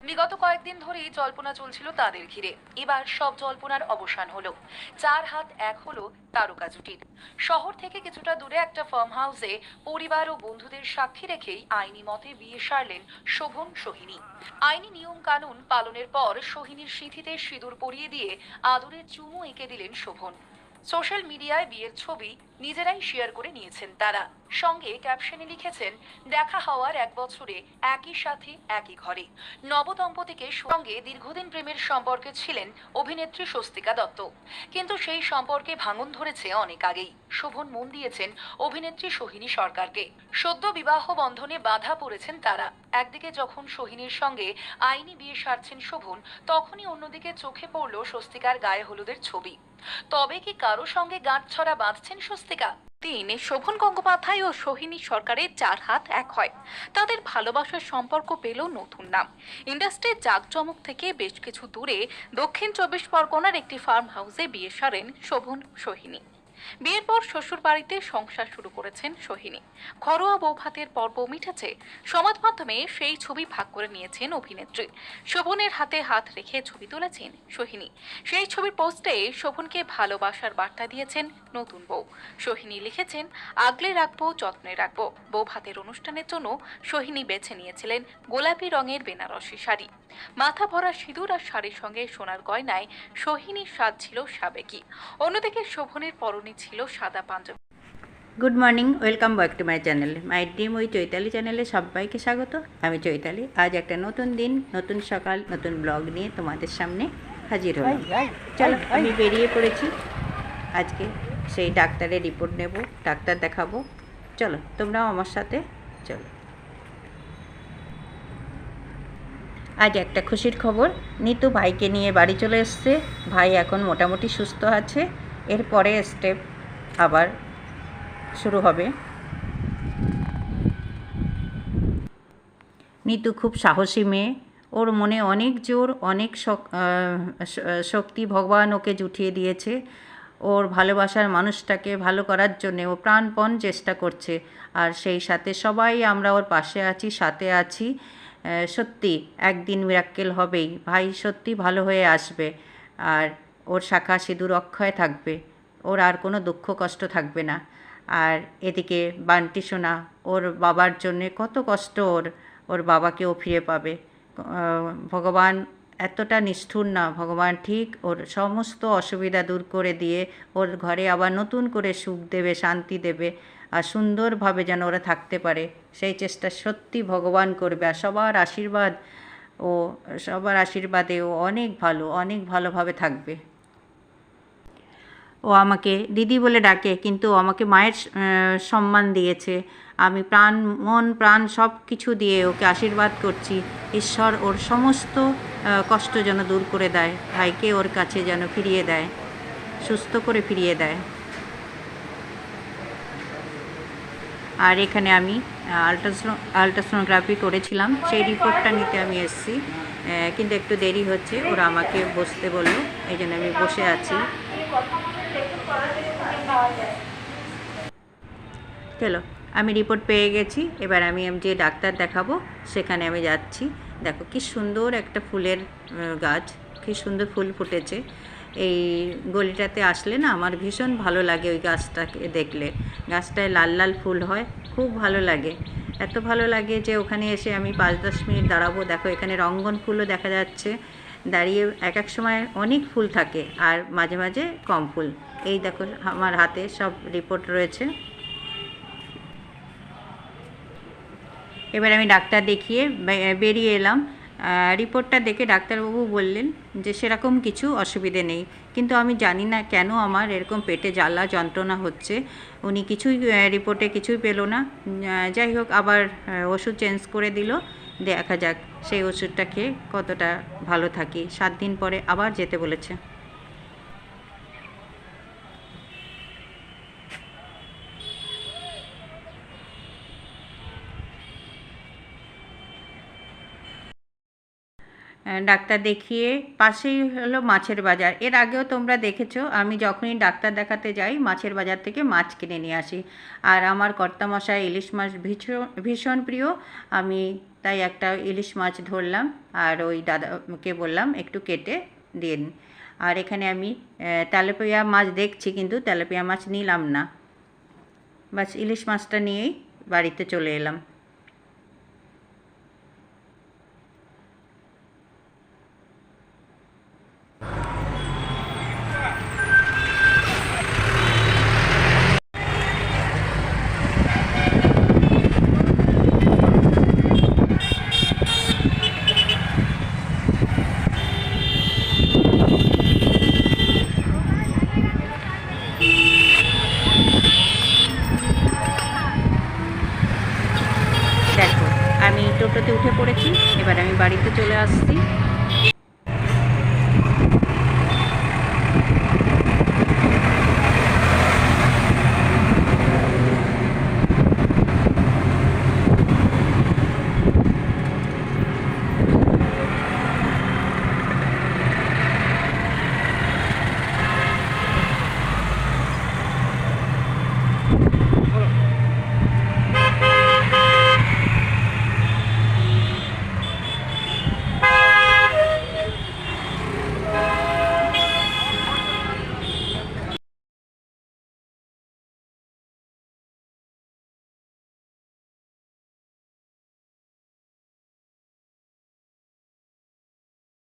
বিগত কয়েকদিন ধরেই জল্পনা চলছিল তাদের ঘিরে। এবার সব জল্পনার অবসান হলো। চার হাত এক হলো তারকা জুটির। শহর থেকে কিছুটা দূরে একটা ফার্ম হাউসে পরিবার ও বন্ধুদের সাক্ষী রেখেই আইনি মতে বিয়ে সারলেন শোভন সোহিনী। আইনি নিয়ম কানুন পালনের পর সোহিনীর সিঁথিতে সিঁদুর পরিয়ে দিয়ে আদরের চুমু এঁকে দিলেন শোভন। সোশ্যাল মিডিয়ায় বিয়ের ছবি নিজেরাই শেয়ার করে নিয়েছেন তারা। সঙ্গে ক্যাপশনে লিখেছেন, দেখা হওয়ার 1 বছরে একই সাথে একই ঘরে। নবদম্পতিকে সঙ্গে দীর্ঘদিন প্রেমের সম্পর্কে ছিলেন অভিনেত্রী স্বস্তিকা দত্ত, কিন্তু সেই সম্পর্কে ভাঙন ধরেছে অনেক আগেই। শোভন মন দিয়েছেন অভিনেত্রী সোহিনী সরকারকে। সদ্য বিবাহ বন্ধনে বাধা পড়েছেন তারা। একদিকে যখন সোহিনীর সঙ্গে আইনি বিয়ে সারছেন শোভন, তখনই অন্যদিকে চোখে পড়ল স্বস্তিকার গায়ে হলুদের ছবি। তবে কি কারো সঙ্গে গাঁটছড়া বাঁধছেন স্বস্তিকা? শোভন গঙ্গোপাধ্যায় ও সোহিনী সরকারের চার হাত এক হয়। তাদের ভালোবাসার সম্পর্ক পেল নতুন নাম। ইন্ডাস্ট্রির জাঁকজমক থেকে বেশ কিছু দূরে দক্ষিণ 24 পরগনার একটি ফার্ম হাউসে বিয়ে সারেন শোভন সোহিনী। বিয়ের পর শ্বশুর বাড়িতে সংসার শুরু করেছেন সোহিনী। ঘরোয়া বৌভাতের পর্ব মিটেছে। সমাজ মাধ্যমে সেই ছবি ভাগ করে নিয়েছেন অভিনেত্রী। শোভনের হাতে হাত রেখে ছবি তুলেছেন সোহিনী। সেই ছবির পোস্টে শোভনকে ভালোবাসার বার্তা দিয়েছেন নতুন বউ। সোহিনী লিখেছেন, আগলে রাখবো, যত্নে রাখবো। বৌভাতের অনুষ্ঠানের জন্য সোহিনী বেছে নিয়েছিলেন গোলাপি রঙের বেনারসি শাড়ি। মাথা ভরা সিঁদুর আর শাড়ির সঙ্গে সোনার গয়নায় সোহিনীর স্বাদ ছিল সাবেকি। অন্যদিকে শোভনের পরনে ছিল সাদা পাঞ্জাবি। Good morning, welcome back to my channel, my dream we Chaitali চ্যানেলে সবাইকে স্বাগত। আমি চৈতালি। আজ একটা নতুন দিন, নতুন সকাল, নতুন ব্লগ নিয়ে তোমাদের সামনে হাজির হলাম। চলো, আমি বেরিয়ে পড়েছি। আজকে সেই ডাক্তারের রিপোর্ট নেব, ডাক্তার দেখাবো। চলো, তোমরাও আমার সাথে চলো। আজ একটা খুশির খবর, নিতু ভাইকে নিয়ে বাড়ি চলে এসছে। ভাই এখন মোটামুটি সুস্থ আছে। এরপরে স্টেপ আবার শুরু হবে। নিতু খুব সাহসী মেয়ে। ওর মনে অনেক জোর, অনেক শক্তি ভগবান ওকে জুটিয়ে দিয়েছে। ওর ভালোবাসার মানুষটাকে ভালো করার জন্যে ও প্রাণপণ চেষ্টা করছে। আর সেই সাথে সবাই আমরা ওর পাশে আছি, সাথে আছি। সত্যি একদিন মিরাক্কেল হবেই। ভাই সত্যি ভালো হয়ে আসবে। আর ওর শাখা সিঁদুর অক্ষয় থাকবে। ওর আর কোনো দুঃখ কষ্ট থাকবে না। আর এদিকে বান্টি সোনা, ওর বাবার জন্যে কত কষ্ট ওর। ওর বাবাকেও ফিরে পাবে। ভগবান এতটা নিষ্ঠুর না, ভগবান ঠিক ওর সমস্ত অসুবিধা দূর করে দিয়ে ওর ঘরে আবার নতুন করে সুখ দেবে, শান্তি দেবে। আর সুন্দরভাবে যেন ওরা থাকতে পারে, সেই চেষ্টা সত্যি ভগবান করবে। আর সবার আশীর্বাদে ও অনেক ভালোভাবে থাকবে। ও আমাকে দিদি বলে ডাকে, কিন্তু আমাকে মায়ের সম্মান দিয়েছে। আমি মন প্রাণ সব কিছু দিয়ে ওকে আশীর্বাদ করছি। ঈশ্বর ওর সমস্ত কষ্ট যেন দূর করে দেয়, ভাইকে ওর কাছে যেন ফিরিয়ে দেয়, সুস্থ করে ফিরিয়ে দেয়। আর এখানে আমি আল্ট্রাসোনোগ্রাফি করেছিলাম, সেই রিপোর্টটা নিতে আমি এসেছি। কিন্তু একটু দেরি হচ্ছে, ওরা আমাকে বসতে বললো, এই জন্য আমি বসে আছি। চলো, আমি রিপোর্ট পেয়ে গেছি। এবার আমি যে ডাক্তার দেখাবো সেখানে আমি যাচ্ছি। দেখো কি সুন্দর একটা ফুলের গাছ, কি সুন্দর ফুল ফুটেছে। এই গলিটাতে আসলে না আমার ভীষণ ভালো লাগে ওই গাছটাকে দেখলে। গাছটায় লাল লাল ফুল হয়, খুব ভালো লাগে। এত ভালো লাগে যে ওখানে এসে আমি 5-10 মিনিট দাঁড়াবো। দেখো এখানে রঙ্গন ফুলও দেখা যাচ্ছে। দাঁড়িয়ে এক সময় অনেক ফুল থাকে আর মাঝে মাঝে কম ফুল। এই দেখো আমার হাতে সব রিপোর্ট রয়েছে। এবার আমি ডাক্তার দেখিয়ে বেরিয়ে এলাম। রিপোর্টটা দেখে ডাক্তারবাবু বললেন যে সেরকম কিছু অসুবিধে নেই, কিন্তু আমি জানি না কেন আমার এরকম পেটে জ্বালা যন্ত্রণা হচ্ছে। উনি রিপোর্টে কিছুই পেল না। যাই হোক, আবার ওষুধ চেঞ্জ করে দিল। দেখা যাক সেই ওষুধটা খেয়ে কতটা ভালো থাকি। 7 দিন পরে আবার যেতে বলেছে। ডাক্তার দেখিয়ে পাশেই হলো মাছের বাজার। এর আগেও তোমরা দেখেছো আমি যখনই ডাক্তার দেখাতে যাই মাছের বাজার থেকে মাছ কিনে নিয়ে আসি। আর আমার কর্তামশাই ইলিশ মাছ ভীষণ ভীষণ প্রিয়। আমি তাই একটা ইলিশ মাছ ধরলাম আর ওই দাদাকে বললাম একটু কেটে দিন। আর এখানে আমি তেলাপিয়া মাছ দেখছি, কিন্তু তেলাপিয়া মাছ নিলাম না, বাস ইলিশ মাছটা নিয়েই বাড়িতে চলে এলাম। দেখো আমি টোটোতে উঠে পড়েছি, এবার আমি বাড়িতে চলে আসছি।